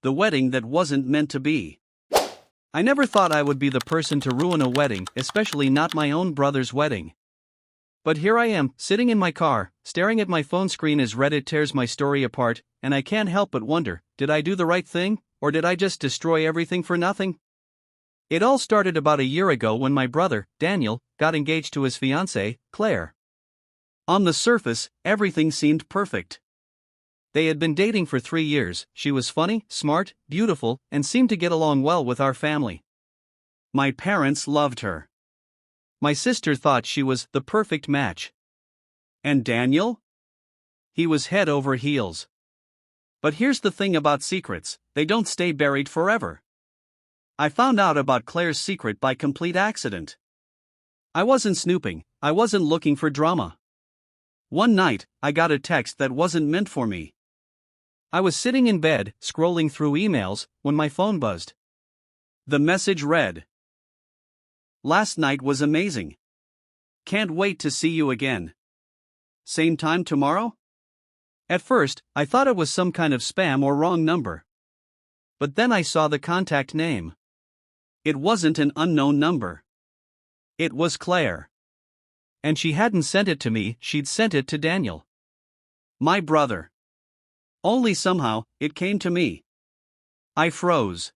the wedding that wasn't meant to be. I never thought I would be the person to ruin a wedding, especially not my own brother's wedding. But here I am, sitting in my car, staring at my phone screen as Reddit tears my story apart, and I can't help but wonder, did I do the right thing, or did I just destroy everything for nothing? It all started about a year ago when my brother, Daniel, got engaged to his fiancée, Claire. On the surface, everything seemed perfect. They had been dating for 3 years, she was funny, smart, beautiful, and seemed to get along well with our family. My parents loved her. My sister thought she was the perfect match. And Daniel? He was head over heels. But here's the thing about secrets, they don't stay buried forever. I found out about Claire's secret by complete accident. I wasn't snooping, I wasn't looking for drama. One night, I got a text that wasn't meant for me. I was sitting in bed, scrolling through emails, when my phone buzzed. The message read, "Last night was amazing. Can't wait to see you again. Same time tomorrow?" At first, I thought it was some kind of spam or wrong number. But then I saw the contact name. It wasn't an unknown number. It was Claire. And she hadn't sent it to me, she'd sent it to Daniel. My brother. Only somehow, it came to me. I froze.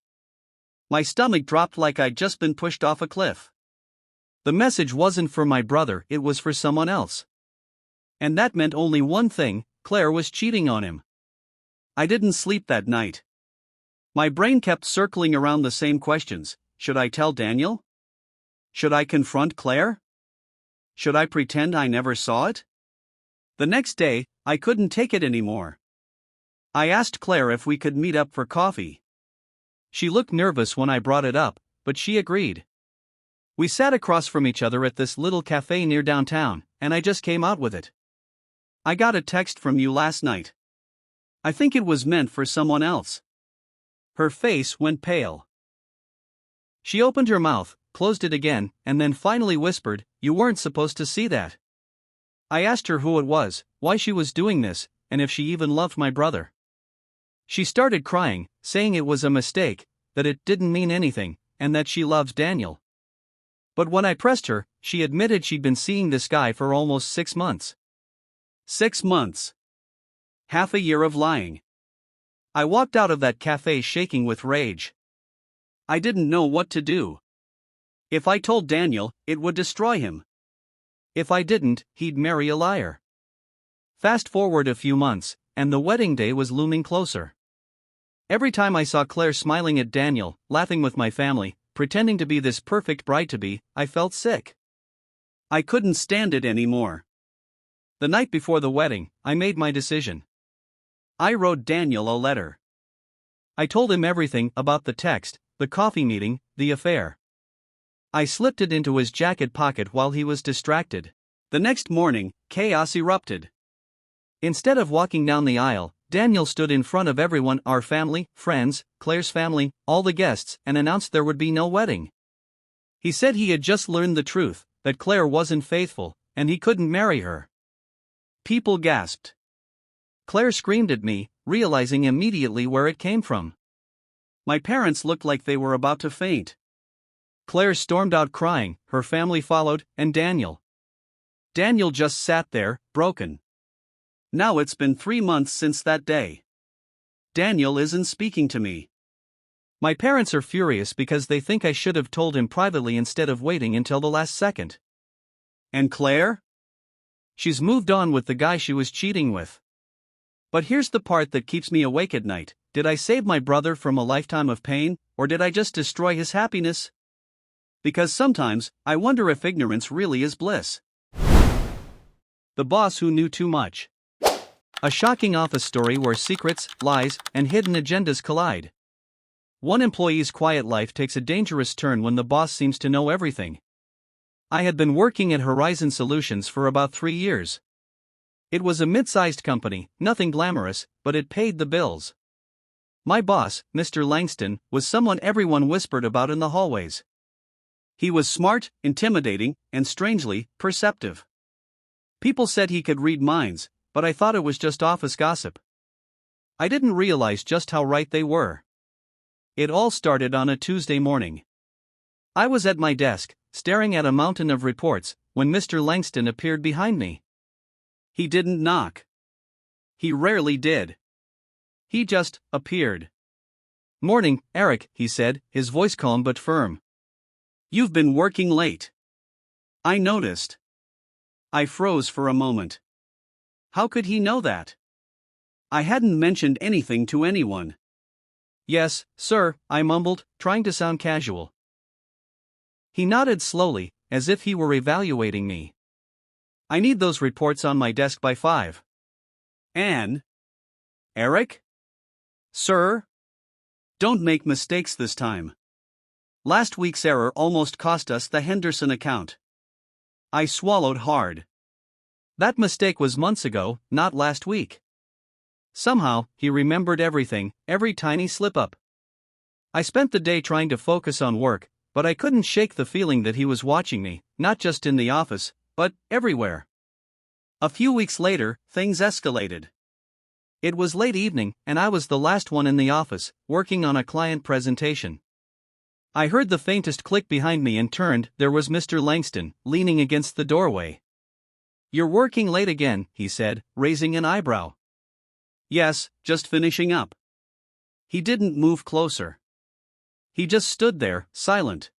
My stomach dropped like I'd just been pushed off a cliff. The message wasn't for my brother, it was for someone else. And that meant only one thing, Claire was cheating on him. I didn't sleep that night. My brain kept circling around the same questions. Should I tell Daniel? Should I confront Claire? Should I pretend I never saw it? The next day, I couldn't take it anymore. I asked Claire if we could meet up for coffee. She looked nervous when I brought it up, but she agreed. We sat across from each other at this little cafe near downtown, and I just came out with it. I got a text from you last night. I think it was meant for someone else. Her face went pale. She opened her mouth, closed it again, and then finally whispered, "You weren't supposed to see that." I asked her who it was, why she was doing this, and if she even loved my brother. She started crying, saying it was a mistake, that it didn't mean anything, and that she loved Daniel. But when I pressed her, she admitted she'd been seeing this guy for almost 6 months. 6 months. Half a year of lying. I walked out of that cafe shaking with rage. I didn't know what to do. If I told Daniel, it would destroy him. If I didn't, he'd marry a liar. Fast forward a few months, and the wedding day was looming closer. Every time I saw Claire smiling at Daniel, laughing with my family, pretending to be this perfect bride-to-be, I felt sick. I couldn't stand it anymore. The night before the wedding, I made my decision. I wrote Daniel a letter. I told him everything about the text, the coffee meeting, the affair. I slipped it into his jacket pocket while he was distracted. The next morning, chaos erupted. Instead of walking down the aisle, Daniel stood in front of everyone, our family, friends, Claire's family, all the guests, and announced there would be no wedding. He said he had just learned the truth, that Claire wasn't faithful, and he couldn't marry her. People gasped. Claire screamed at me, realizing immediately where it came from. My parents looked like they were about to faint. Claire stormed out crying, her family followed, and Daniel. Daniel just sat there, broken. Now it's been 3 months since that day. Daniel isn't speaking to me. My parents are furious because they think I should have told him privately instead of waiting until the last second. And Claire? She's moved on with the guy she was cheating with. But here's the part that keeps me awake at night. Did I save my brother from a lifetime of pain, or did I just destroy his happiness? Because sometimes, I wonder if ignorance really is bliss. The boss who knew too much. A shocking office story where secrets, lies, and hidden agendas collide. One employee's quiet life takes a dangerous turn when the boss seems to know everything. I had been working at Horizon Solutions for about 3 years. It was a mid-sized company, nothing glamorous, but it paid the bills. My boss, Mr. Langston, was someone everyone whispered about in the hallways. He was smart, intimidating, and strangely perceptive. People said he could read minds, but I thought it was just office gossip. I didn't realize just how right they were. It all started on a Tuesday morning. I was at my desk, staring at a mountain of reports, when Mr. Langston appeared behind me. He didn't knock. He rarely did. He just appeared. "Morning, Eric," he said, his voice calm but firm. "You've been working late. I noticed." I froze for a moment. How could he know that? I hadn't mentioned anything to anyone. "Yes, sir," I mumbled, trying to sound casual. He nodded slowly, as if he were evaluating me. "I need those reports on my desk by 5. Anne?" "Eric?" "Sir? Don't make mistakes this time. Last week's error almost cost us the Henderson account." I swallowed hard. That mistake was months ago, not last week. Somehow, he remembered everything, every tiny slip-up. I spent the day trying to focus on work, but I couldn't shake the feeling that he was watching me, not just in the office, but everywhere. A few weeks later, things escalated. It was late evening, and I was the last one in the office, working on a client presentation. I heard the faintest click behind me and turned. There was Mr. Langston, leaning against the doorway. "You're working late again," he said, raising an eyebrow. "Yes, just finishing up." He didn't move closer. He just stood there, silent.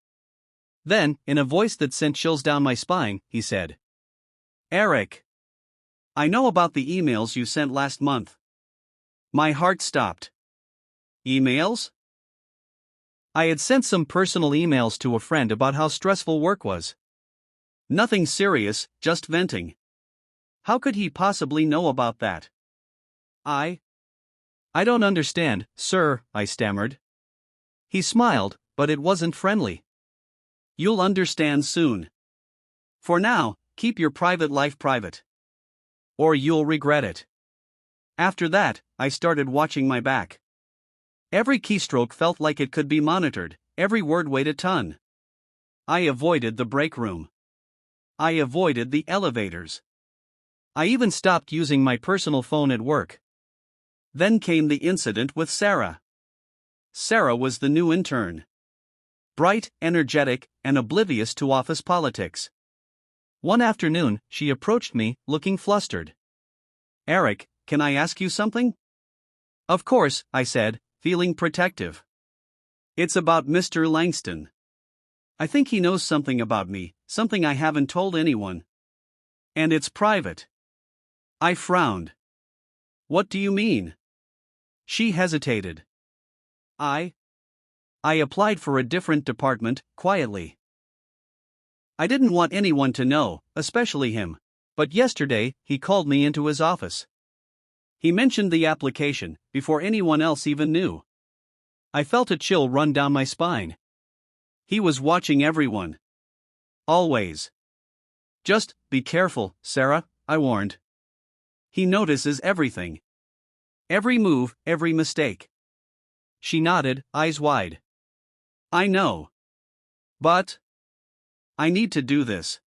Then, in a voice that sent chills down my spine, he said, "Eric, I know about the emails you sent last month." My heart stopped. Emails? I had sent some personal emails to a friend about how stressful work was. Nothing serious, just venting. How could he possibly know about that? I don't understand, sir," I stammered. He smiled, but it wasn't friendly. "You'll understand soon. For now, keep your private life private. Or you'll regret it." After that, I started watching my back. Every keystroke felt like it could be monitored, every word weighed a ton. I avoided the break room. I avoided the elevators. I even stopped using my personal phone at work. Then came the incident with Sarah. Sarah was the new intern. Bright, energetic, and oblivious to office politics. One afternoon, she approached me, looking flustered. "Eric, can I ask you something?" "Of course," I said, feeling protective. "It's about Mr. Langston. I think he knows something about me, something I haven't told anyone. And it's private." I frowned. "What do you mean?" She hesitated. I applied for a different department, quietly. I didn't want anyone to know, especially him. But yesterday, he called me into his office. He mentioned the application, before anyone else even knew. I felt a chill run down my spine. He was watching everyone. Always. "Just be careful, Sarah," I warned. "He notices everything. Every move, every mistake." She nodded, eyes wide. "I know. But I need to do this.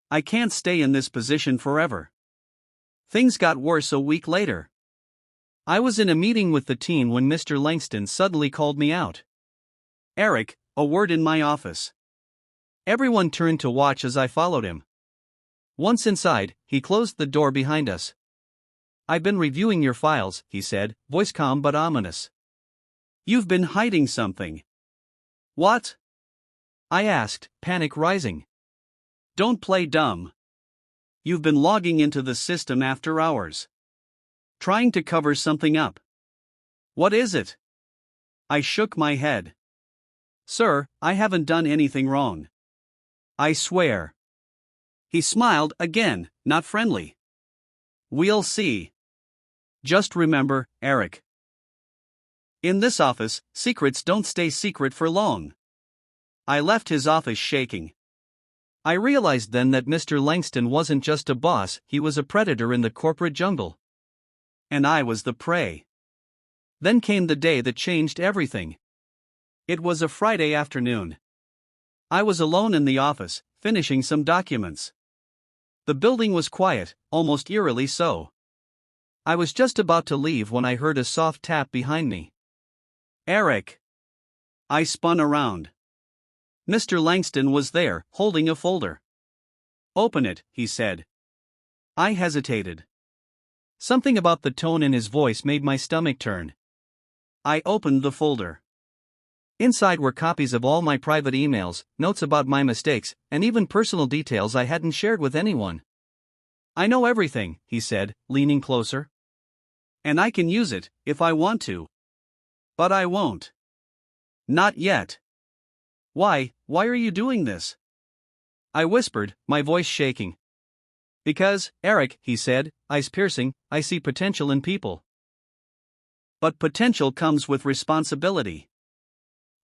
I can't stay in this position forever." Things got worse a week later. I was in a meeting with the team when Mr. Langston suddenly called me out. "Eric, a word in my office." Everyone turned to watch as I followed him. Once inside, he closed the door behind us. "I've been reviewing your files," he said, voice calm but ominous. "You've been hiding something." "What?" I asked, panic rising. "Don't play dumb. You've been logging into the system after hours. Trying to cover something up." "What is it?" I shook my head. "Sir, I haven't done anything wrong. I swear." He smiled again, not friendly. "We'll see. Just remember, Eric. In this office, secrets don't stay secret for long." I left his office shaking. I realized then that Mr. Langston wasn't just a boss, he was a predator in the corporate jungle. And I was the prey. Then came the day that changed everything. It was a Friday afternoon. I was alone in the office, finishing some documents. The building was quiet, almost eerily so. I was just about to leave when I heard a soft tap behind me. "Eric." I spun around. Mr. Langston was there, holding a folder. "Open it," he said. I hesitated. Something about the tone in his voice made my stomach turn. I opened the folder. Inside were copies of all my private emails, notes about my mistakes, and even personal details I hadn't shared with anyone. "I know everything," he said, leaning closer. "And I can use it, if I want to. But I won't. Not yet." Why are you doing this?" I whispered, my voice shaking. "Because, Eric," he said, eyes piercing, "I see potential in people. But potential comes with responsibility.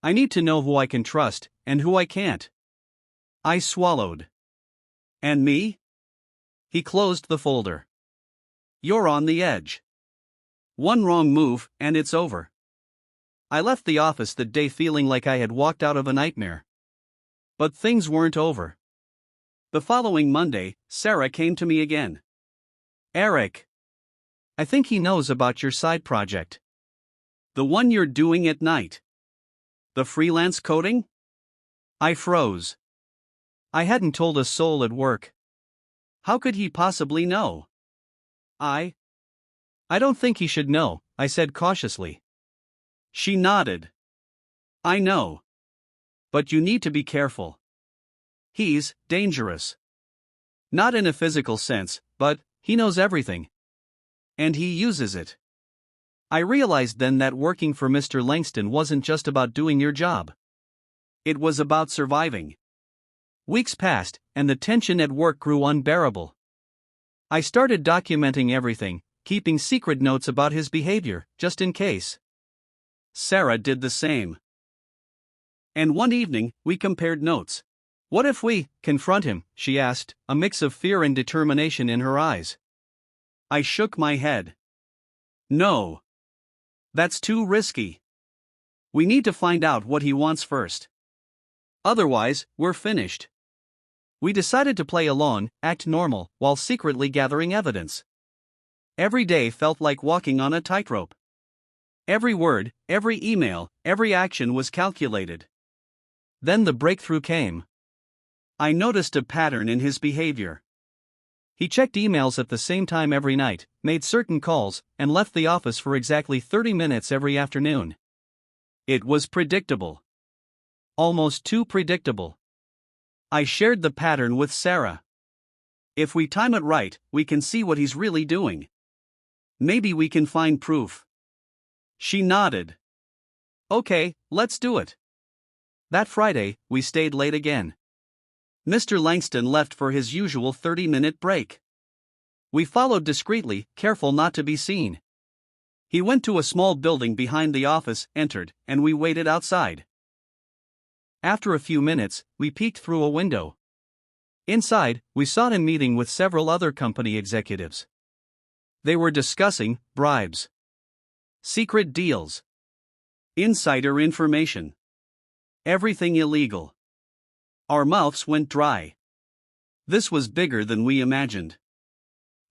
I need to know who I can trust, and who I can't." I swallowed. "And me?" He closed the folder. "You're on the edge. One wrong move, and it's over." I left the office that day feeling like I had walked out of a nightmare. But things weren't over. The following Monday, Sarah came to me again. "Eric, I think he knows about your side project. The one you're doing at night. The freelance coding?" I froze. I hadn't told a soul at work. How could he possibly know? I don't think he should know," I said cautiously. She nodded. "I know. But you need to be careful. He's dangerous. Not in a physical sense, but he knows everything. And he uses it." I realized then that working for Mr. Langston wasn't just about doing your job. It was about surviving. Weeks passed, and the tension at work grew unbearable. I started documenting everything, keeping secret notes about his behavior, just in case. Sarah did the same. And one evening, we compared notes. "What if we confront him?" she asked, a mix of fear and determination in her eyes. I shook my head. "No. That's too risky. We need to find out what he wants first. Otherwise, we're finished." We decided to play along, act normal, while secretly gathering evidence. Every day felt like walking on a tightrope. Every word, every email, every action was calculated. Then the breakthrough came. I noticed a pattern in his behavior. He checked emails at the same time every night, made certain calls, and left the office for exactly 30 minutes every afternoon. It was predictable. Almost too predictable. I shared the pattern with Sarah. "If we time it right, we can see what he's really doing. Maybe we can find proof." She nodded. "Okay, let's do it." That Friday, we stayed late again. Mr. Langston left for his usual 30-minute break. We followed discreetly, careful not to be seen. He went to a small building behind the office, entered, and we waited outside. After a few minutes, we peeked through a window. Inside, we saw him meeting with several other company executives. They were discussing bribes, secret deals, insider information. Everything illegal. Our mouths went dry. This was bigger than we imagined.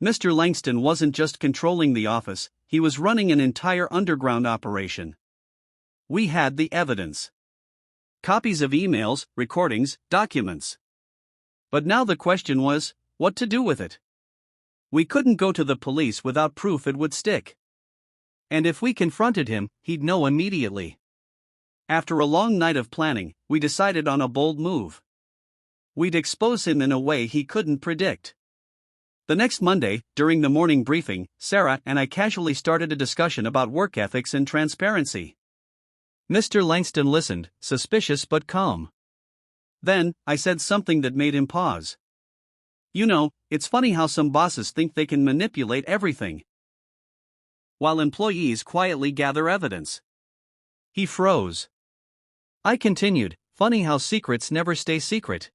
Mr. Langston wasn't just controlling the office, he was running an entire underground operation. We had the evidence. Copies of emails, recordings, documents. But now the question was, what to do with it? We couldn't go to the police without proof it would stick. And if we confronted him, he'd know immediately. After a long night of planning, we decided on a bold move. We'd expose him in a way he couldn't predict. The next Monday, during the morning briefing, Sarah and I casually started a discussion about work ethics and transparency. Mr. Langston listened, suspicious but calm. Then, I said something that made him pause. "You know, it's funny how some bosses think they can manipulate everything, while employees quietly gather evidence." He froze. I continued, "Funny how secrets never stay secret."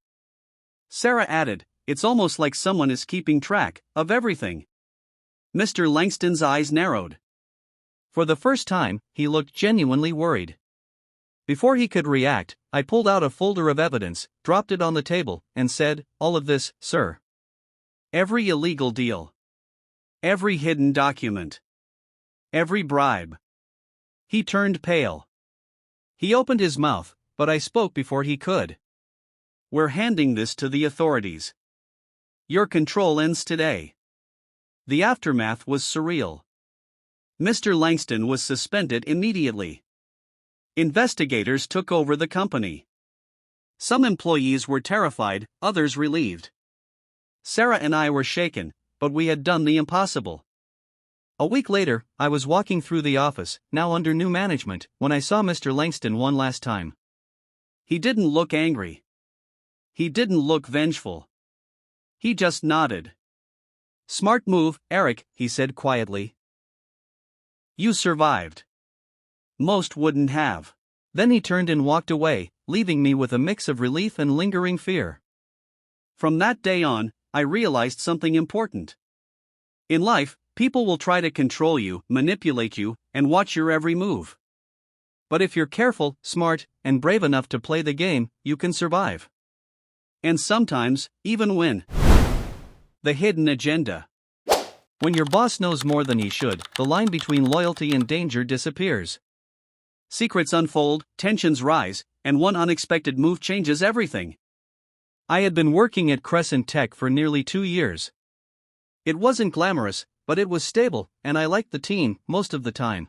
Sarah added, "It's almost like someone is keeping track of everything." Mr. Langston's eyes narrowed. For the first time, he looked genuinely worried. Before he could react, I pulled out a folder of evidence, dropped it on the table, and said, "All of this, sir. Every illegal deal. Every hidden document. Every bribe." He turned pale. He opened his mouth, but I spoke before he could. We're handing this to the authorities. Your control ends today. The aftermath was surreal. Mr. Langston was suspended immediately. Investigators took over the company. Some employees were terrified, others relieved. Sarah and I were shaken, but we had done the impossible. A week later, I was walking through the office, now under new management, when I saw Mr. Langston one last time. He didn't look angry. He didn't look vengeful. He just nodded. "Smart move, Eric," he said quietly. "You survived. Most wouldn't have." Then he turned and walked away, leaving me with a mix of relief and lingering fear. From that day on, I realized something important. In life, people will try to control you, manipulate you, and watch your every move. But if you're careful, smart, and brave enough to play the game, you can survive. And sometimes, even win. The hidden agenda. When your boss knows more than he should, the line between loyalty and danger disappears. Secrets unfold, tensions rise, and one unexpected move changes everything. I had been working at Crescent Tech for nearly 2 years. It wasn't glamorous, but it was stable, and I liked the team most of the time.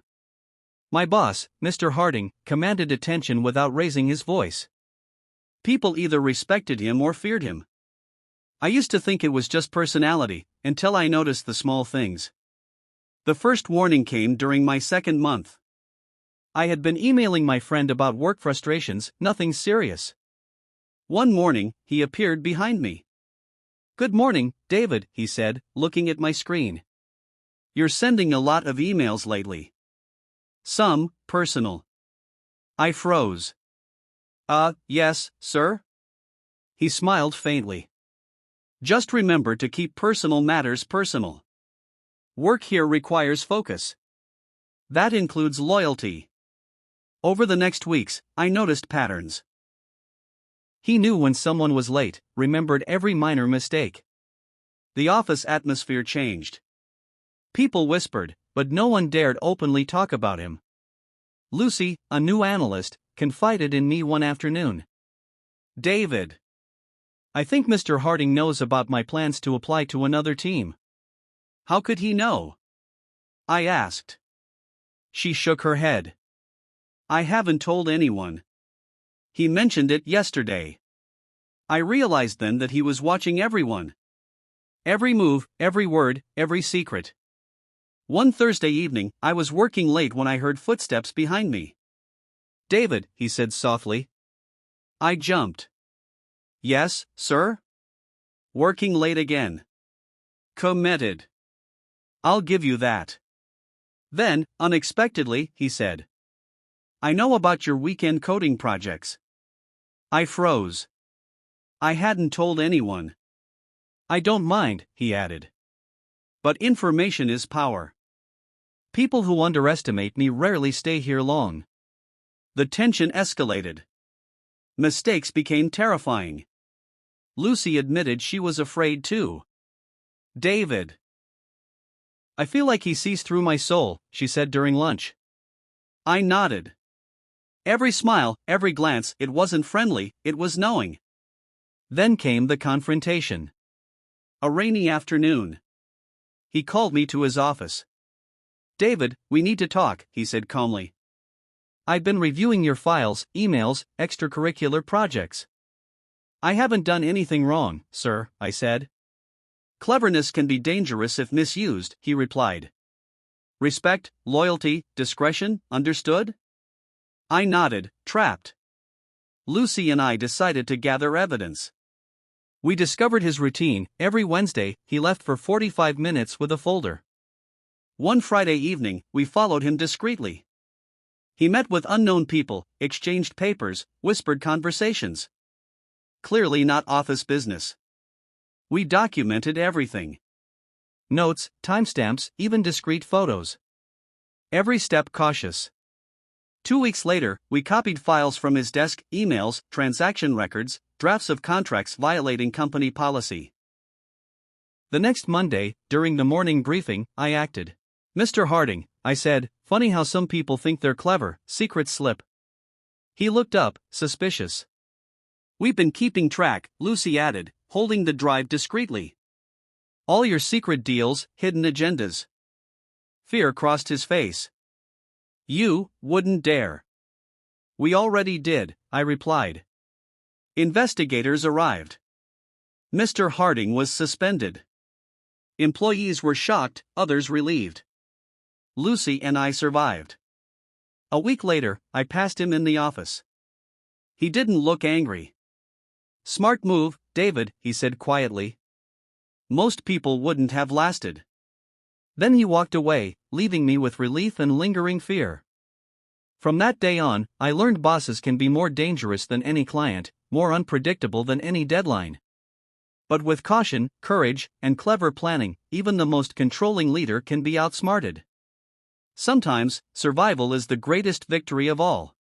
My boss, Mr. Harding, commanded attention without raising his voice. People either respected him or feared him. I used to think it was just personality, until I noticed the small things. The first warning came during my second month. I had been emailing my friend about work frustrations, nothing serious. One morning, he appeared behind me. "Good morning, David," he said, looking at my screen. "You're sending a lot of emails lately. Some personal." I froze. Yes, sir?" He smiled faintly. "Just remember to keep personal matters personal. Work here requires focus. That includes loyalty." Over the next weeks, I noticed patterns. He knew when someone was late, remembered every minor mistake. The office atmosphere changed. People whispered, but no one dared openly talk about him. Lucy, a new analyst, confided in me one afternoon. "David, I think Mr. Harding knows about my plans to apply to another team." "How could he know?" I asked. She shook her head. "I haven't told anyone. He mentioned it yesterday." I realized then that he was watching everyone. Every move, every word, every secret. One Thursday evening, I was working late when I heard footsteps behind me. "David," he said softly. I jumped. "Yes, sir?" "Working late again." "Committed. I'll give you that." Then, unexpectedly, he said, "I know about your weekend coding projects." I froze. I hadn't told anyone. "I don't mind," he added. "But information is power. People who underestimate me rarely stay here long." The tension escalated. Mistakes became terrifying. Lucy admitted she was afraid too. "David, I feel like he sees through my soul," she said during lunch. I nodded. Every smile, every glance, it wasn't friendly, it was knowing. Then came the confrontation. A rainy afternoon. He called me to his office. "David, we need to talk," he said calmly. "I've been reviewing your files, emails, extracurricular projects." "I haven't done anything wrong, sir," I said. "Cleverness can be dangerous if misused," he replied. "Respect, loyalty, discretion, understood?" I nodded, trapped. Lucy and I decided to gather evidence. We discovered his routine. Every Wednesday, he left for 45 minutes with a folder. One Friday evening, we followed him discreetly. He met with unknown people, exchanged papers, whispered conversations. Clearly not office business. We documented everything. Notes, timestamps, even discrete photos. Every step cautious. 2 weeks later, we copied files from his desk, emails, transaction records, drafts of contracts violating company policy. The next Monday, during the morning briefing, I acted. "Mr. Harding," I said, "funny how some people think they're clever, secrets slip." He looked up, suspicious. "We've been keeping track," Lucy added, holding the drive discreetly. "All your secret deals, hidden agendas." Fear crossed his face. "You wouldn't dare." "We already did," I replied. Investigators arrived. Mr. Harding was suspended. Employees were shocked, others relieved. Lucy and I survived. A week later, I passed him in the office. He didn't look angry. "Smart move, David," he said quietly. "Most people wouldn't have lasted." Then he walked away, leaving me with relief and lingering fear. From that day on, I learned bosses can be more dangerous than any client, more unpredictable than any deadline. But with caution, courage, and clever planning, even the most controlling leader can be outsmarted. Sometimes, survival is the greatest victory of all.